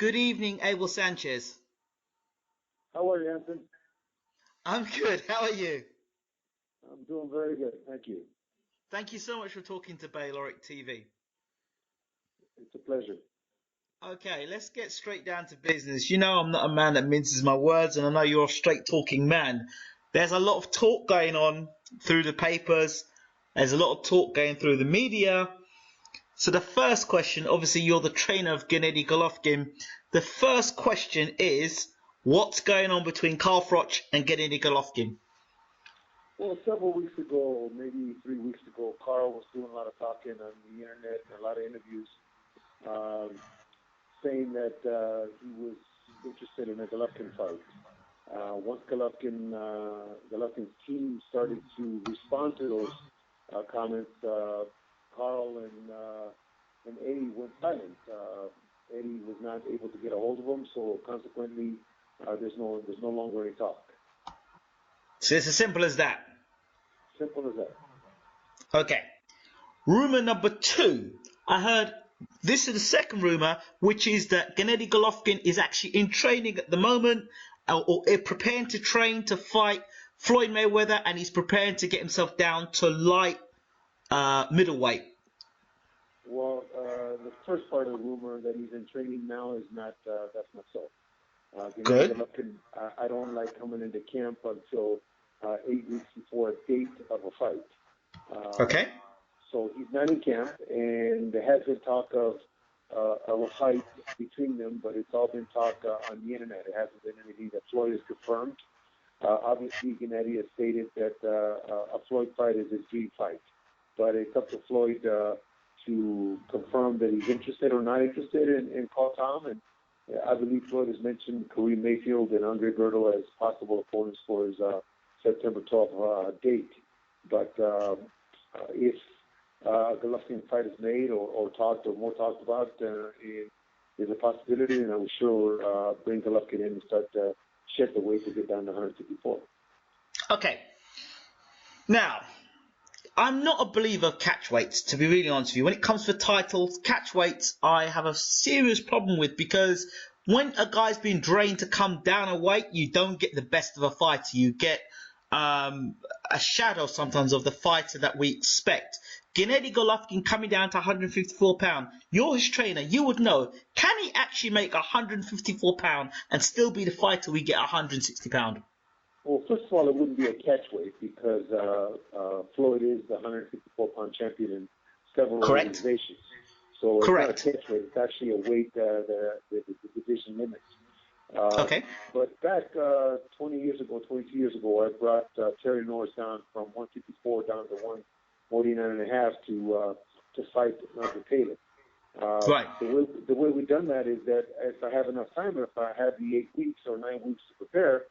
Good evening, Abel Sanchez. How are you, Anthony? I'm good. How are you? I'm doing very good. Thank you. Thank you so much for talking to Bayloric TV. It's a pleasure. Okay, let's get straight down to business. You know I'm not a man that minces my words, and I know you're a straight talking man. There's a lot of talk going on through the papers. There's a lot of talk going through the media. So the first question, obviously you're the trainer of Gennady Golovkin. The first question is, what's going on between Carl Froch and Gennady Golovkin? Well, several weeks ago, maybe 3 weeks ago, Carl was doing a lot of talking on the internet, a lot of interviews, saying that he was interested in a Golovkin fight. Once Golovkin's team started to respond to those comments, Carl and Eddie went silent. Eddie was not able to get a hold of him, so consequently, there's no longer any talk. So it's as simple as that. Simple as that. Okay. Rumor number 2. I heard this is the second rumor, which is that Gennady Golovkin is actually in training at the moment, or preparing to train to fight Floyd Mayweather, and he's preparing to get himself down to light middleweight. Well, the first part of the rumor that he's in training now is not. That's not so. Good. Golovkin, I don't like coming into camp until 8 weeks before a date of a fight. Okay. So he's not in camp, and there has been talk of a fight between them, but it's all been talk on the internet. It hasn't been anything that Floyd has confirmed. Obviously, Gennady has stated that a Floyd fight is his dream fight, but it's up to Floyd to confirm that he's interested or not interested in Cotto. And I believe Floyd has mentioned Kareem Mayfield and Andre Girdle as possible opponents for his September 12th date. But if Golovkin fight is made or talked or more talked about, is a possibility, and I will sure bring Golovkin in and start to shed the weight to get down to 154. Okay. Now, I'm not a believer of catch weights, to be really honest with you. When it comes to titles, catch weights, I have a serious problem with, because when a guy's been trained to come down a weight, you don't get the best of a fighter. You get a shadow sometimes of the fighter that we expect. Gennady Golovkin coming down to 154 pounds. You're his trainer. You would know. Can he actually make 154 pounds and still be the fighter we get 160 pounds? Well, first of all, it wouldn't be a catch weight because Floyd is the 154-pound champion in several organizations. So it's not a catch weight. It's actually a weight the division limits. Okay. But back 22 years ago, I brought Terry Norris down from 154 down to 149.5 to fight Nigel Taylor. Right. The way we've done that is that if I have enough time, if I have the 8 weeks or 9 weeks to prepare,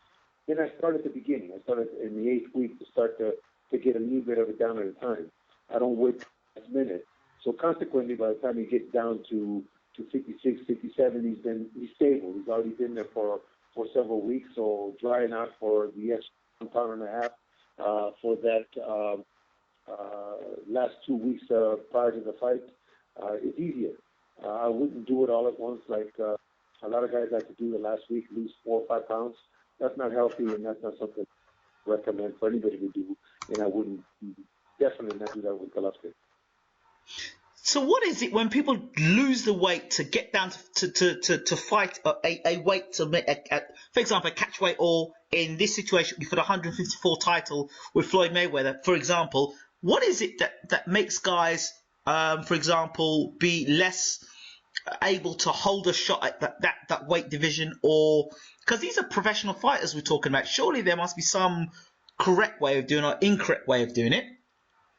then I start at the beginning. I started in the 8th week to start to get a little bit of it down at a time. I don't wait a minute. So consequently, by the time he gets down to 56, 57, he's stable. He's already been there for several weeks. So drying out for the extra 1.5 pounds for that last 2 weeks prior to the fight is easier. I wouldn't do it all at once like a lot of guys like to do the last week, lose 4 or 5 pounds. That's not healthy, and that's not something I recommend for anybody to do. And I wouldn't definitely not do that with Golovkin. So what is it when people lose the weight to get down to fight a weight to make, for example, a catch weight, or in this situation for the 154 title with Floyd Mayweather, for example, what is it that makes guys, for example, be less able to hold a shot at that weight division? Or because these are professional fighters we're talking about, surely there must be some correct way of doing it or incorrect way of doing it.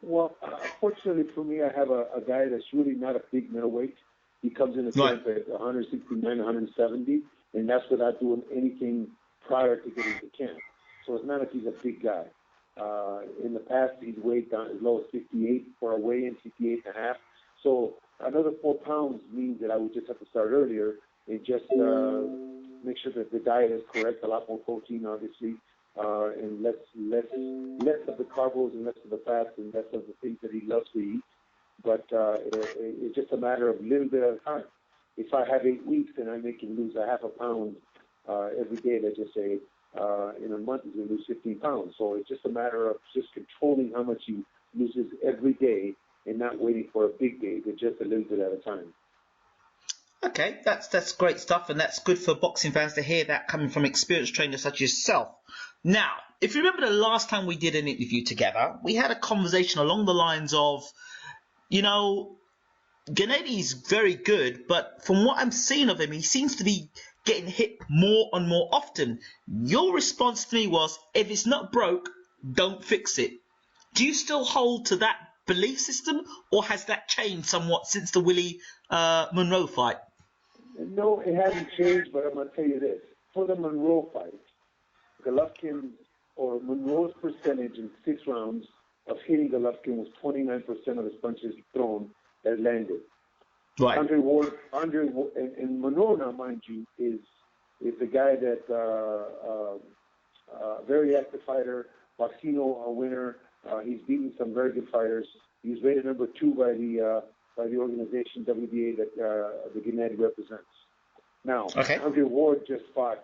Well, fortunately for me, I have a guy that's really not a big middleweight. He comes in the camp at 169, 170, and that's without doing anything prior to getting to camp. So it's not like he's a big guy. In the past, he's weighed down as low as 58 for a weigh-in, 58.5. So another 4 pounds means that I would just have to start earlier and just make sure that the diet is correct, a lot more protein, obviously, and less of the carbs and less of the fats and less of the things that he loves to eat. But it's just a matter of a little bit at a time. if I have 8 weeks and I make him lose a half a pound every day, let's just say, in a month he's going to lose 15 pounds. So it's just a matter of just controlling how much he loses every day and not waiting for a big day, but just a little bit at a time. Okay, that's great stuff, and that's good for boxing fans to hear that coming from experienced trainers such as yourself. Now, if you remember the last time we did an interview together, we had a conversation along the lines of, you know, Gennady's very good, but from what I'm seeing of him, he seems to be getting hit more and more often. Your response to me was, if it's not broke, don't fix it. Do you still hold to that belief system, or has that changed somewhat since the Willie Monroe fight? No, it hasn't changed, but I'm going to tell you this. For the Monroe fight, Golovkin, or Monroe's percentage in 6 rounds of hitting Golovkin was 29% of his punches thrown that landed. Right. Andre Ward, and Monroe now, mind you, is the guy that very active fighter, Boxino winner. He's beaten some very good fighters. He was rated number 2 by the organization WBA that the Gennady represents. Now, okay. Andre Ward just fought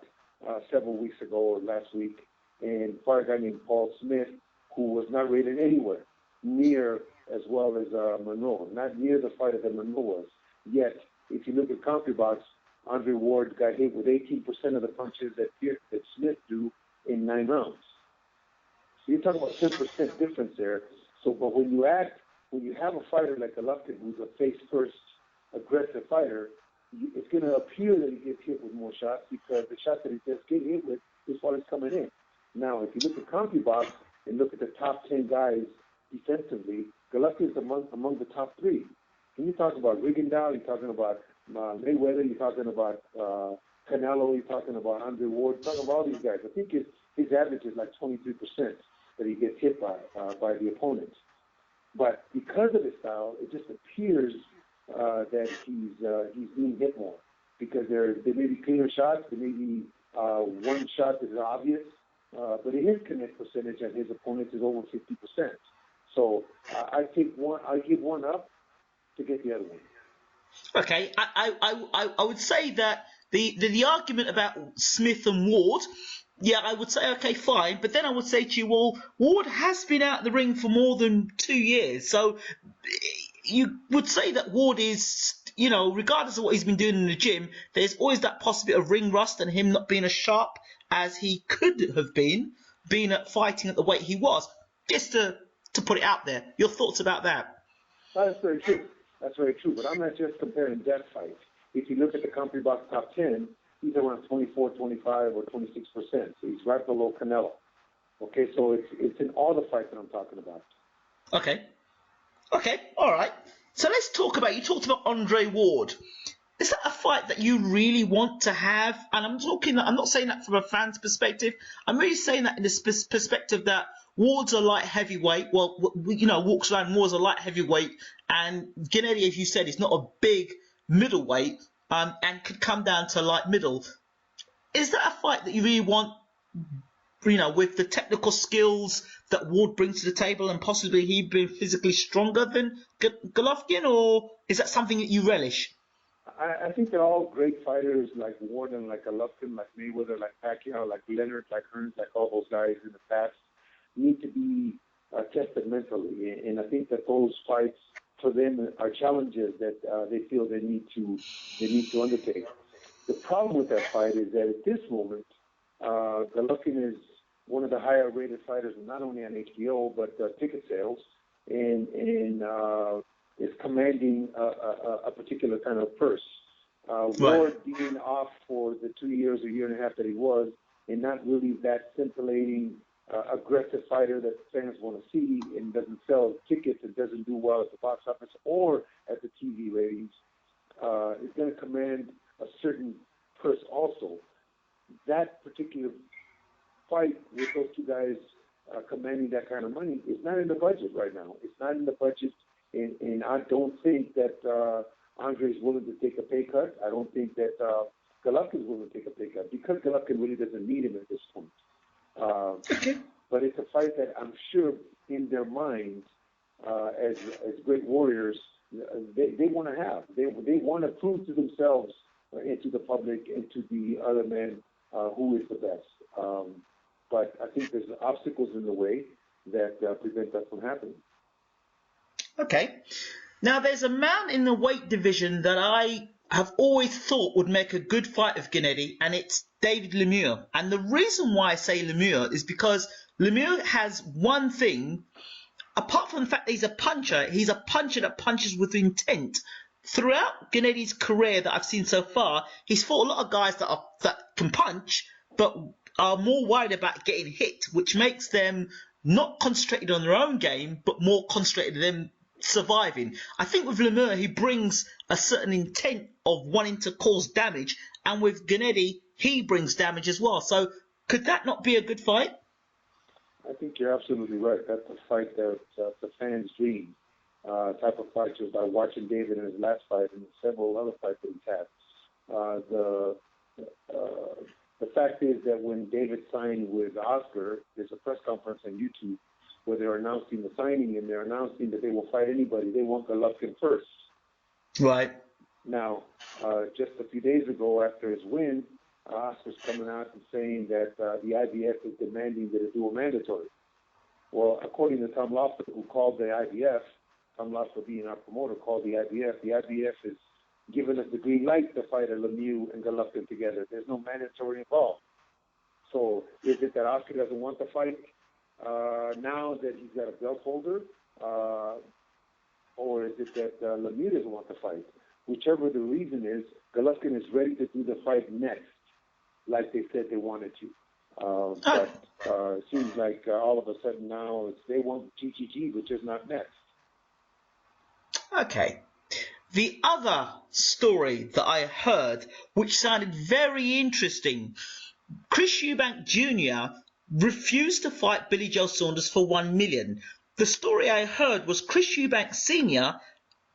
several weeks ago or last week, and fought a guy named Paul Smith, who was not rated anywhere near as well as Monroe, not near the fighter that Monroe was. Yet, if you look at CompuBox, Andre Ward got hit with 18% of the punches that Smith do in 9 rounds. So you're talking about 10% difference there. So, but when you have a fighter like Golovkin, who's a face-first aggressive fighter, it's going to appear that he gets hit with more shots because the shots that he does get hit with is what is coming in. Now, if you look at CompuBox and look at the top 10 guys defensively, Golovkin is among the top 3. When you talk about Rigondeaux, you're talking about Mayweather, you're talking about Canelo, you're talking about Andre Ward, you're talking about all these guys. I think his average is like 23% that he gets hit by the opponent. But because of his style, it just appears that he's being hit more because they may be cleaner shots, there may be one shot that is obvious, but his connect percentage on his opponents is over 50%. So I give one up to get the other one. Okay, I would say that the argument about Smith and Ward, yeah, I would say, okay, fine. But then I would say to you, well, Ward has been out of the ring for more than 2 years. So you would say that Ward is, you know, regardless of what he's been doing in the gym, there's always that possibility of ring rust and him not being as sharp as he could have been at fighting at the weight he was. Just to put it out there. Your thoughts about that? That's very true. That's very true. But I'm not just comparing that fight. If you look at the CompuBox top 10, he's around 24, 25, or 26%. So he's right below Canelo. Okay, so it's in all the fights that I'm talking about. Okay, all right. So let's talk about, you talked about Andre Ward. Is that a fight that you really want to have? And I'm not saying that from a fan's perspective. I'm really saying that in the perspective that Ward's a light heavyweight. Well, you know, walks around more as a light heavyweight. And Gennady, as you said, is not a big middleweight and could come down to light middle. Is that a fight that you really want, you know, with the technical skills that Ward brings to the table and possibly he being physically stronger than Golovkin? Or is that something that you relish? I think they're all great fighters, like Ward and like Golovkin, like Mayweather, like Pacquiao, like Leonard, like Hearns, like all those guys in the past need to be tested mentally. And I think that those fights for them are challenges that they feel they need to undertake. The problem with that fight is that at this moment, Golovkin is one of the higher rated fighters, not only on HBO but ticket sales, and is commanding a particular kind of purse. Ward being off for the 2 years or year and a half that he was, and not really that scintillating, aggressive fighter that fans want to see, and doesn't sell tickets and doesn't do well at the box office or at the TV ratings, is going to command a certain purse also. That particular fight with those two guys commanding that kind of money is not in the budget right now. It's not in the budget, and I don't think that Andre is willing to take a pay cut. I don't think that Golovkin is willing to take a pay cut because Golovkin really doesn't need him at this point. But it's a fight that I'm sure in their minds, as great warriors, they want to have. They want to prove to themselves and to the public and to the other men who is the best. But I think there's obstacles in the way that prevent that from happening. Okay. Now, there's a man in the weight division that I have always thought would make a good fight of Gennady, and it's David Lemieux. And the reason why I say Lemieux is because Lemieux has one thing. Apart from the fact that he's a puncher that punches with intent. Throughout Gennady's career that I've seen so far, he's fought a lot of guys that can punch, but are more worried about getting hit, which makes them not concentrated on their own game, but more concentrated on them surviving. I think with Lemieux, he brings a certain intent of wanting to cause damage, and with Gennady, he brings damage as well. So could that not be a good fight? I think you're absolutely right. That's a fight that the fans dream type of fight, just by watching David in his last fight and several other fights that he's had. The fact is that when David signed with Oscar, there's a press conference on YouTube where they're announcing the signing, and they're announcing that they will fight anybody. They want Golovkin first. Right. Now, just a few days ago after his win, Oscar's coming out and saying that the IBF is demanding that it do a mandatory. Well, according to Tom Lofton, who called the IBF, Tom Lofton being our promoter, called the IBF is giving us the green light to fight Lemieux and Golovkin together. There's no mandatory involved. So is it that Oscar doesn't want the fight now that he's got a belt holder? Or is it that Lemieux doesn't want the fight? Whichever the reason is, Golovkin is ready to do the fight next, like they said they wanted to. But it seems like all of a sudden now they want GGG, which is not next. Okay. The other story that I heard, which sounded very interesting, Chris Eubank Jr. refused to fight Billy Joe Saunders for $1 million. The story I heard was Chris Eubank Sr.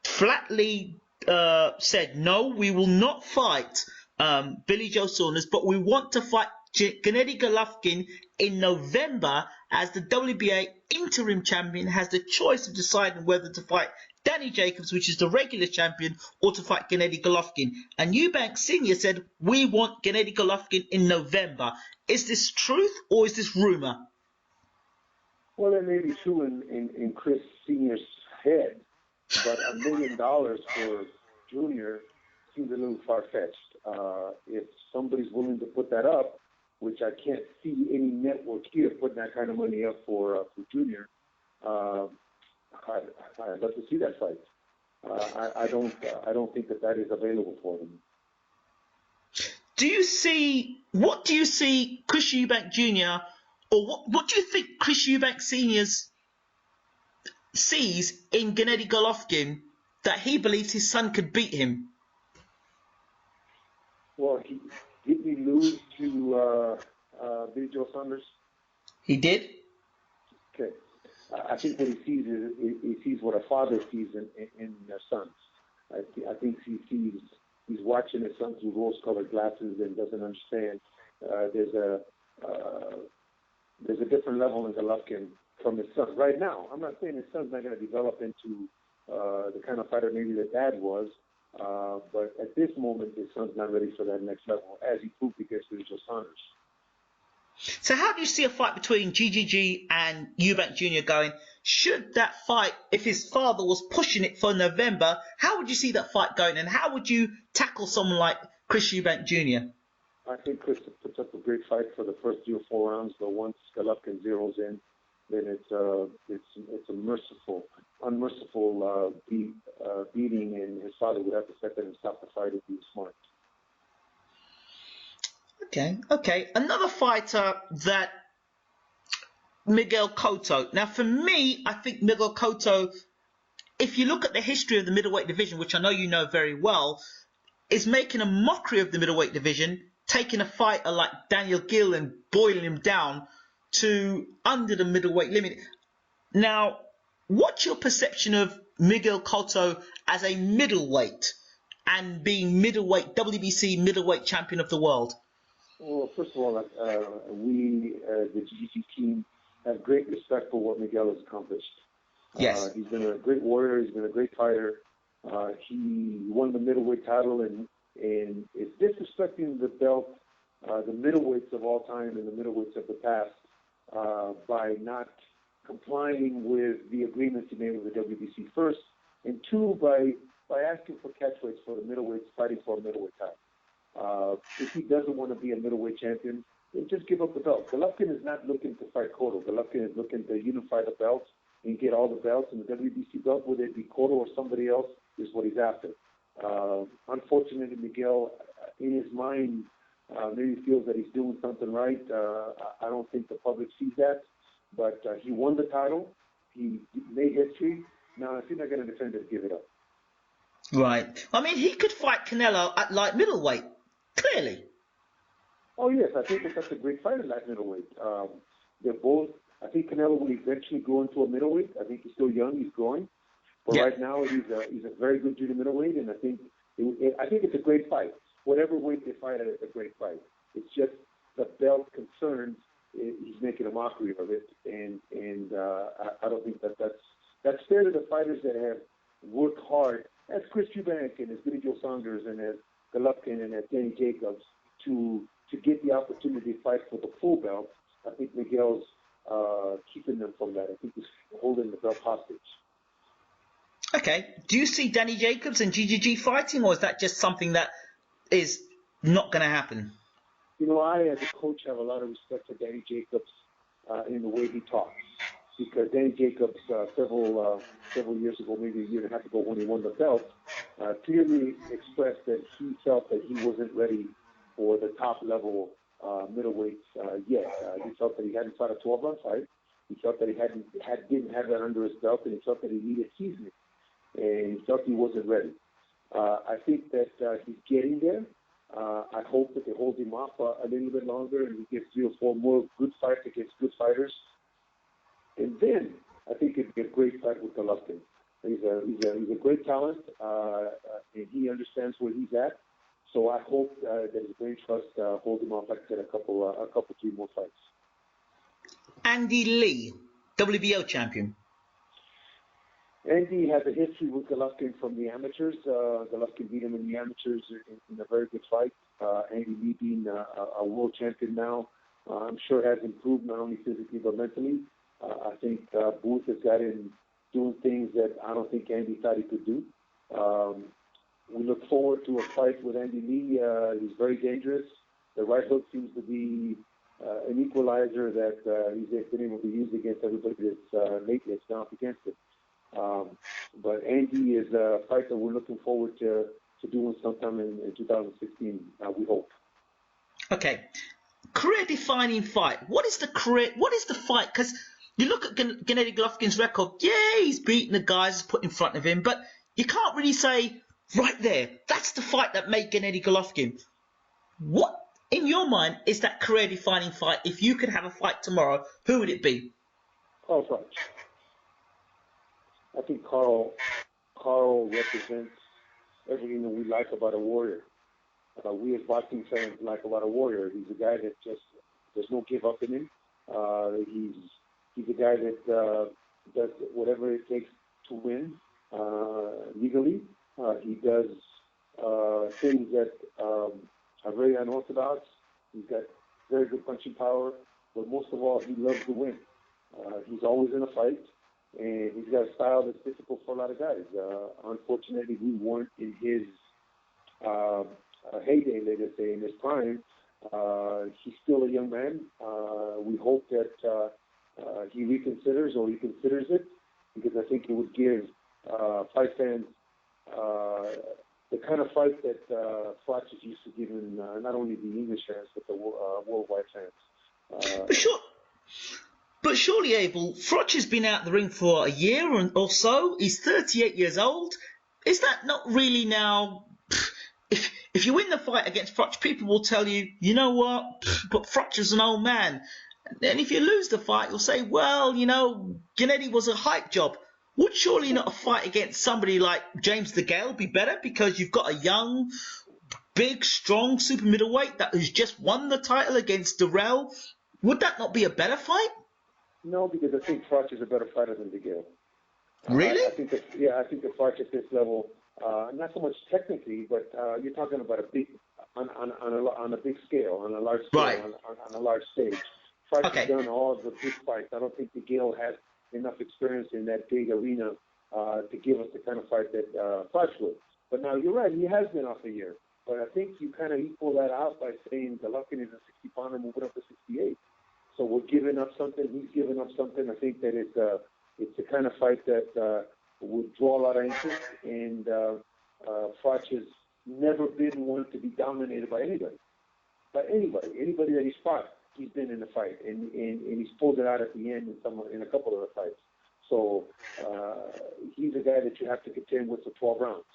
flatly said, no, we will not fight Billy Joe Saunders, but we want to fight Gennady Golovkin in November, as the WBA interim champion has the choice of deciding whether to fight Danny Jacobs, which is the regular champion, or to fight Gennady Golovkin. And Eubank Sr. said, we want Gennady Golovkin in November. Is this truth or is this rumor? Well, it may be true in Chris Sr.'s head, but $1 million for Junior seems a little far-fetched. If somebody's willing to put that up, which I can't see any network here putting that kind of money up for Junior, I'd love to see that fight. I don't think that is available for them. What do you see Chris Eubank Jr. or what do you think Chris Eubank Sr. sees in Gennady Golovkin that he believes his son could beat him? Well, didn't he lose to Billy Joe Saunders? He did. Okay. I think what he sees is he sees what a father sees in their sons. I think he's watching his son through rose-colored glasses and doesn't understand. There's a different level in Golovkin from his son right now. I'm not saying his son's not going to develop into the kind of fighter maybe that dad was, but at this moment his son's not ready for that next level, as he proved against Billy Joe Saunders. So how do you see a fight between GGG and Eubank Jr. going? Should that fight, if his father was pushing it for November, how would you see that fight going? And how would you tackle someone like Chris Eubank Jr.? I think Chris puts up a great fight for the first 3 or 4 rounds, but once Golovkin zeroes in, then it's a unmerciful beating, and his father would have to step in and stop the fight if he was smart. Okay. Another fighter that Miguel Cotto. Now, for me, I think Miguel Cotto, if you look at the history of the middleweight division, which I know you know very well, is making a mockery of the middleweight division, taking a fighter like Daniel Gill and boiling him down to under the middleweight limit. Now, what's your perception of Miguel Cotto as a middleweight and being WBC middleweight champion of the world? Well, first of all, we, the GGG team, have great respect for what Miguel has accomplished. Yes. He's been a great warrior. He's been a great fighter. He won the middleweight title and is disrespecting the belt, the middleweights of all time and the middleweights of the past by not complying with the agreements he made with the WBC first, and two, by asking for catchweights for the middleweights fighting for a middleweight title. If he doesn't want to be a middleweight champion, then just give up the belt. Golvokin is not looking to fight Cotto. Golvokin is looking to unify the belts and get all the belts, and the WBC belt, whether it be Cotto or somebody else, is what he's after. Unfortunately, Miguel, in his mind, maybe feels that he's doing something right. I don't think the public sees that, but he won the title. He made history. Now, if he's not going to defend it, give it up. Right. I mean, he could fight Canelo at light middleweight, clearly. Oh, yes. I think that that's a great fight at light middleweight. They're both. I think Canelo will eventually grow into a middleweight. I think he's still young. He's growing. But right now, he's a very good junior middleweight, and I think it's a great fight. Whatever weight they fight at, it's a great fight. It's just the belt concerns. He's making a mockery of it, and I don't think that's fair to the fighters that have worked hard, as Chris Eubank and as Billy Joe Saunders and as Golvokin and as Danny Jacobs, to get the opportunity to fight for the full belt. I think Miguel's keeping them from that. I think he's holding the belt hostage. Okay. Do you see Danny Jacobs and GGG fighting, or is that just something that is not going to happen? You know, I, as a coach, have a lot of respect for Danny Jacobs in the way he talks. Because Danny Jacobs, several years ago, maybe a year and a half ago, when he won the belt, clearly expressed that he felt that he wasn't ready for the top-level middleweights yet. He felt that he hadn't fought a 12-round fight. He felt that he didn't have that under his belt, and he felt that he needed seasoning. And he felt he wasn't ready. I think that he's getting there. I hope that they hold him off a little bit longer and he gets 3 or 4 more good fights against good fighters. And then I think it'd be a great fight with Golvokin. He's a great talent, and he understands where he's at. So I hope that his brain trust holds him off, like I said, a couple, 3 more fights. Andy Lee, WBO champion. Andy has a history with Golvokin from the amateurs. Golvokin beat him in the amateurs in a very good fight. Andy Lee being a world champion now, I'm sure has improved not only physically but mentally. I think Booth has got him doing things that I don't think Andy thought he could do. We look forward to a fight with Andy Lee. He's very dangerous. The right hook seems to be an equalizer that he's been able to use against everybody that's gone up against it. But Andy is a fight that we're looking forward to doing sometime in 2016, we hope. Okay. Career-defining fight. What is the fight? Because you look at Gennady Golovkin's record, yeah, he's beaten the guys he's put in front of him, but you can't really say, right there, that's the fight that made Gennady Golovkin. What, in your mind, is that career-defining fight? If you could have a fight tomorrow, who would it be? Carl Froch. I think Carl represents everything that we like about a warrior. We as boxing fans like about a warrior. He's a guy that just there's no give up in him. He's a guy that does whatever it takes to win legally. He does things that are very unorthodox. He's got very good punching power, but most of all, he loves to win. He's always in a fight. And he's got a style that's difficult for a lot of guys. Unfortunately, we weren't in his heyday, let us say, in his prime. He's still a young man. We hope that he reconsiders or he considers it, because I think it would give fight fans the kind of fight that Froch is used to giving not only the English fans, but the worldwide fans. But surely, Abel, Froch has been out the ring for a year or so. He's 38 years old. Is that not really now... If you win the fight against Froch, people will tell you, you know what, but Froch is an old man. And if you lose the fight, you'll say, well, you know, Gennady was a hype job. Would surely not a fight against somebody like James DeGale be better, because you've got a young, big, strong super middleweight that has just won the title against Durrell? Would that not be a better fight? No, because I think Froch is a better fighter than DeGale. Really? I think that Froch at this level, not so much technically, but you're talking about a big on a big scale, on a large scale, Right. on a large stage. Froch Okay. has done all the big fights. I don't think Miguel has enough experience in that big arena to give us the kind of fight that Froch would. But now you're right, he has been off a year. But I think you kind of equal that out by saying Golvokin is a 60-pounder moving up to 68. So we're giving up something. He's giving up something. I think that it's the kind of fight that would draw a lot of interest. And Froch has never been one to be dominated by anybody. Anybody that he's fought, he's been in the fight, and he's pulled it out at the end in a couple of the fights. So he's a guy that you have to contend with for 12 rounds.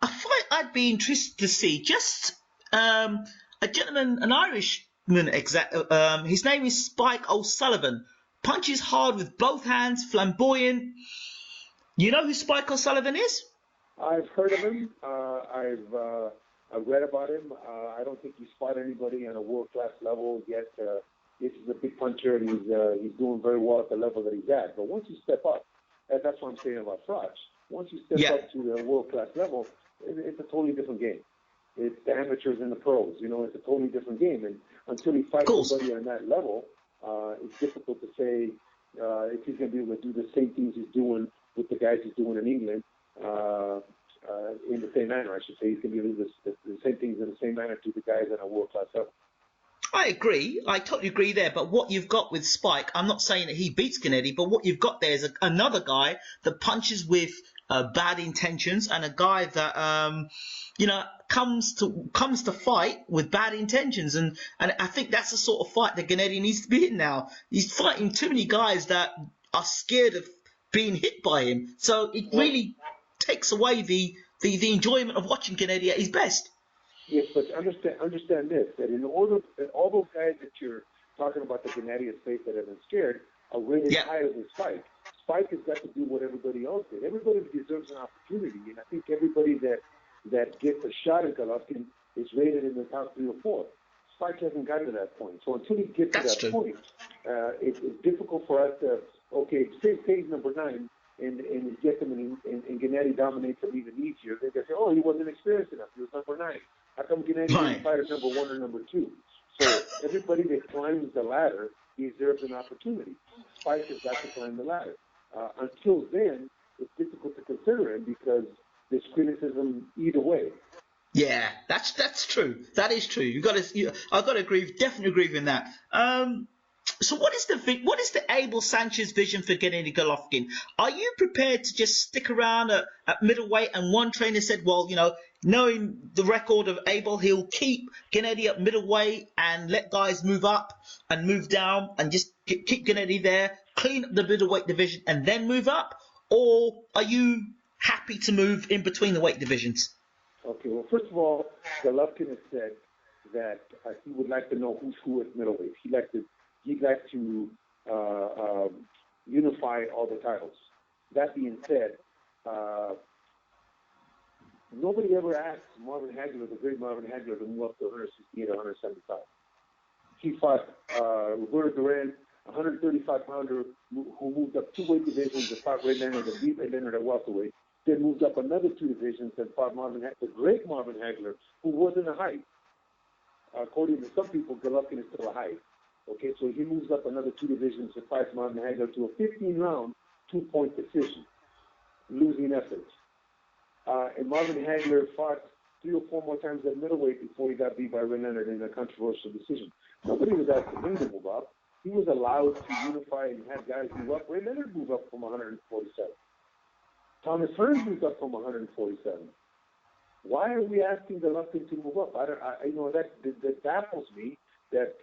A fight I'd be interested to see. Just a gentleman, an Irishman, his name is Spike O'Sullivan. Punches hard with both hands, flamboyant. You know who Spike O'Sullivan is? I've heard of him. I've read about him. I don't think he's fought anybody on a world-class level yet. This is a big puncher, and he's doing very well at the level that he's at. But once you step up, and that's what I'm saying about Froch. Once you step up to the world-class level, it's a totally different game. It's the amateurs and the pros. You know, it's a totally different game. And until he fights somebody on that level, it's difficult to say if he's going to be able to do the same things he's doing with the guys he's doing in England. In the same manner, I should say. He's going to be able to do the same things in the same manner to the guys at a world-class level. I agree. I totally agree there. But what you've got with Spike, I'm not saying that he beats Gennady, but what you've got there is another guy that punches with bad intentions, and a guy that comes to fight with bad intentions, and I think that's the sort of fight that Gennady needs to be in now. He's fighting too many guys that are scared of being hit by him, so it really takes away the enjoyment of watching Gennady at his best. Yes, but understand this, that in order that all those guys that you're talking about the Gennady has faced that have been scared are rated higher than Spike. Spike has got to do what everybody else did. Everybody deserves an opportunity, and I think everybody that gets a shot at Golvokin is rated in the top 3 or 4. Spike hasn't gotten to that point. So until he gets to that point, it's difficult for us to, say he's number 9, and get them and Gennady dominates them even easier. They say, he wasn't experienced enough. He was number 9. How come Gennady didn't fight at number 1 or number 2? So everybody that climbs the ladder deserves an opportunity. Spike has got to climb the ladder. Until then, it's difficult to consider him because there's criticism either way. Yeah, that's true. That is true. I've got to agree. Definitely agree with that. So what is the Abel Sanchez vision for Gennady Golovkin? Are you prepared to just stick around at middleweight? And one trainer said, well, knowing the record of Abel, he'll keep Gennady at middleweight and let guys move up and move down and just keep Gennady there, clean up the middleweight division and then move up? Or are you happy to move in between the weight divisions? Okay, well, first of all, Golovkin has said that he would like to know who's who at middleweight. He'd like to unify all the titles. That being said, nobody ever asked Marvin Hagler, the great Marvin Hagler, to move up to 168 or 175. He fought Roberto Duran, a 135-pounder who moved up 2 weight divisions and fought Ray Leonard and beat Ray Leonard at welterweight. Then moved up another 2 divisions and fought the great Marvin Hagler, who wasn't a height. According to some people, Golovkin is still a height. Okay, so he moves up another 2 divisions and fights Marvin Hagler to a 15-round, 2-point decision, losing effort. And Marvin Hagler fought 3 or 4 more times at middleweight before he got beat by Ray Leonard in a controversial decision. Nobody was asking him to move up. He was allowed to unify and have guys move up. Ray Leonard moved up from 147. Thomas Hearns moved up from 147. Why are we asking Golovkin to move up? That baffles me that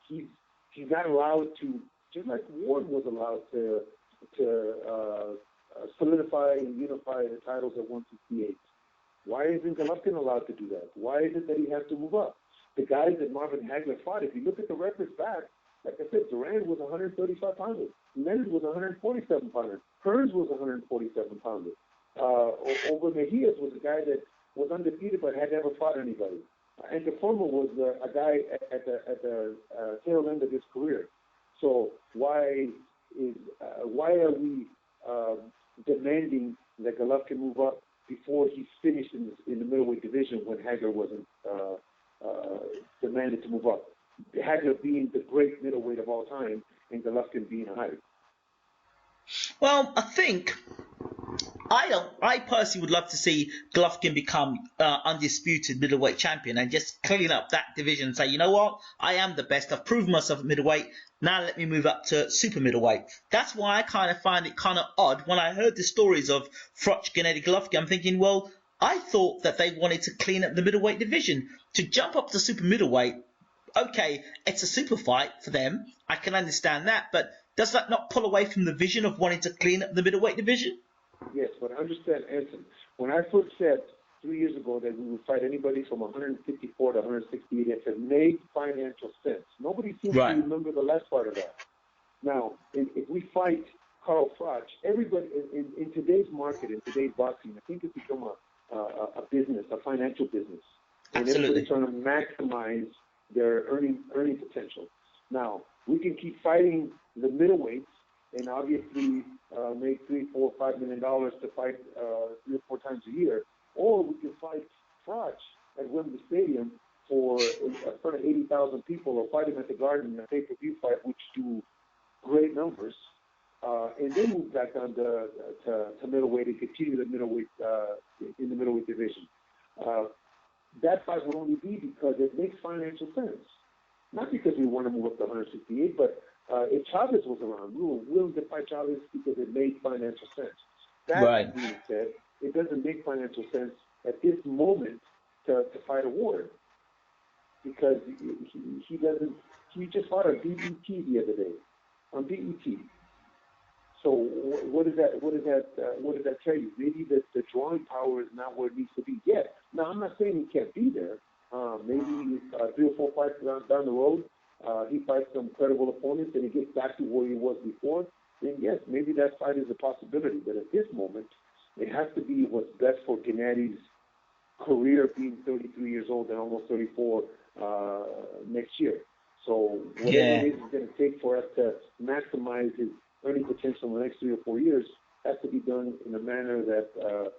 he's not allowed to, just like Ward was allowed to solidify and unify the titles at 168. Why isn't Golovkin allowed to do that? Why is it that he has to move up? The guys that Marvin Hagler fought, if you look at the records back, like I said, Duran was 135-pounder. Leonard was 147-pounder. Hearns was 147-pounder. Over Mejias was a guy that was undefeated but had never fought anybody. And Deforma was a guy at the tail end of his career. So why are we demanding that Golovkin move up before he finished in the middleweight division when Hagler wasn't demanded to move up. Hagler being the great middleweight of all time, and Golovkin being a height. Well, I personally would love to see Golovkin become undisputed middleweight champion and just clean up that division and say, you know what, I am the best. I've proven myself at middleweight. Now let me move up to super middleweight. That's why I kind of find it kind of odd when I heard the stories of Froch, Gennady Golovkin. I'm thinking, well, I thought that they wanted to clean up the middleweight division. To jump up to super middleweight, okay, it's a super fight for them. I can understand that, but does that not pull away from the vision of wanting to clean up the middleweight division? Yes, but understand, Anson, when I first said 3 years ago that we would fight anybody from 154 to 168, it had made financial sense. Nobody seems to remember the last part of that. Now, if we fight Carl Froch, everybody in today's market, in today's boxing, I think it's become a business, a financial business. And Absolutely. everybody's trying to maximize their earning potential. Now, we can keep fighting the middleweights and obviously make $3, $4, $5 million to fight 3 or 4 times a year, or we can fight Froch at Wembley Stadium in front of 80,000 people, or fight him at the Garden in a pay-per-view fight, which do great numbers, and then move back down to middleweight and continue the middleweight in the middleweight division. That fight would only be because it makes financial sense. Not because we want to move up to 168, but if Chavez was around, we were willing to fight Chavez because it made financial sense. That being said, it doesn't make financial sense at this moment to fight a Ward, because he doesn't. He just fought on BET the other day, on BET. So what does that tell you? Maybe the drawing power is not where it needs to be yet. Now, I'm not saying he can't be there. Maybe 3 or 4 fights down the road, he fights some credible opponents and he gets back to where he was before. Then yes, maybe that fight is a possibility. But at this moment, it has to be what's best for Gennady's career, being 33 years old and almost 34 next year. So whatever it is it's going to take for us to maximize his earning potential in the next 3 or 4 years has to be done in a manner that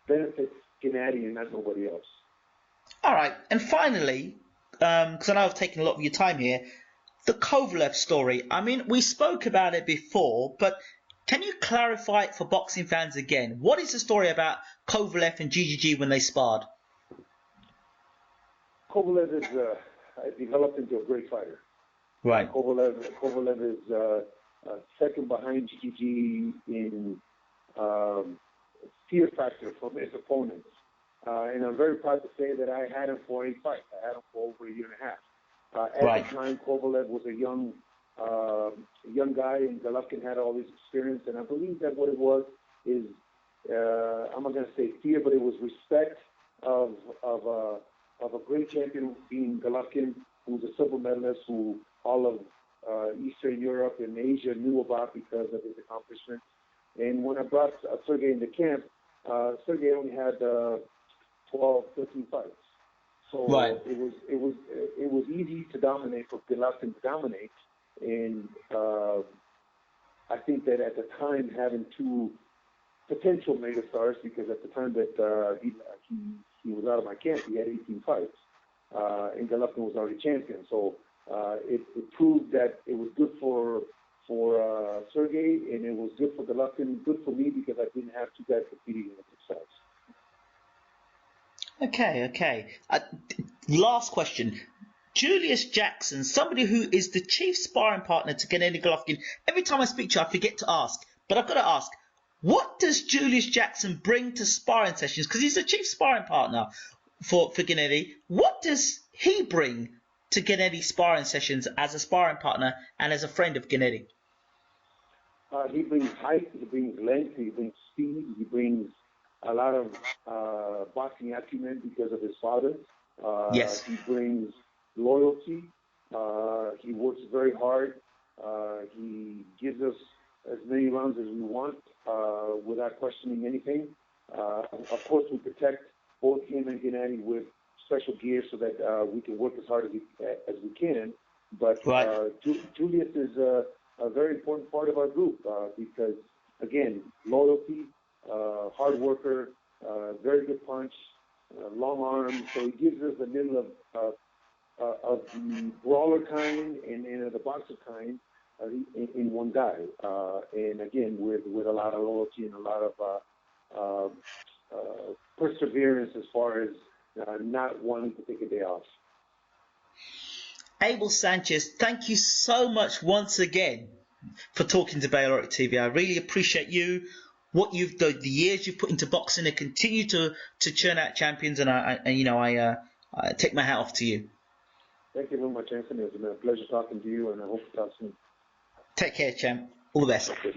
benefits Gennady and not nobody else. All right, and finally, because I know I've taken a lot of your time here, the Kovalev story. I mean, we spoke about it before, but can you clarify it for boxing fans again? What is the story about Kovalev and GGG when they sparred? Kovalev is developed into a great fighter. Right. Kovalev is second behind GGG in fear factor from his opponents. And I'm very proud to say that I had him for 8 fights. I had him for over 1.5 years. At the time, Kovalev was a young guy, and Golovkin had all this experience. And I believe that what it was is, I'm not going to say fear, but it was respect of a great champion being Golovkin, who was a silver medalist, who all of Eastern Europe and Asia knew about because of his accomplishments. And when I brought Sergey into camp, Sergey only had 12, 13 fights. So it was easy to dominate for Golovkin to dominate. And I think that at the time, having 2 potential megastars, because at the time that he was out of my camp, he had 18 fights, and Golovkin was already champion. So it proved that it was good for Sergey, and it was good for Golovkin, good for me, because I didn't have 2 guys competing against themselves. Okay. Last question. Julius Jackson, somebody who is the chief sparring partner to Gennady Golovkin. Every time I speak to you, I forget to ask, but I've got to ask, what does Julius Jackson bring to sparring sessions? Because he's the chief sparring partner for Gennady. What does he bring to Gennady sparring sessions as a sparring partner and as a friend of Gennady? He brings height, he brings length, he brings speed, he brings a lot of boxing acumen because of his father. He brings loyalty. He works very hard. He gives us as many rounds as we want without questioning anything. Of course, we protect both him and Gennady with special gear so that we can work as hard as we can. But Julius is a very important part of our group because again, loyalty, hard worker, very good punch, long arms. So he gives us a middle of the brawler kind and the boxer kind in one guy. And again, with a lot of loyalty and a lot of perseverance as far as not wanting to take a day off. Abel Sanchez, thank you so much once again for talking to Bayloric TV. I really appreciate you, what you've done, the years you've put into boxing, and continue to churn out champions. And I take my hat off to you. Thank you very much, Anthony. It's been a pleasure talking to you, and I hope to talk soon. Take care, champ. All the best. Okay,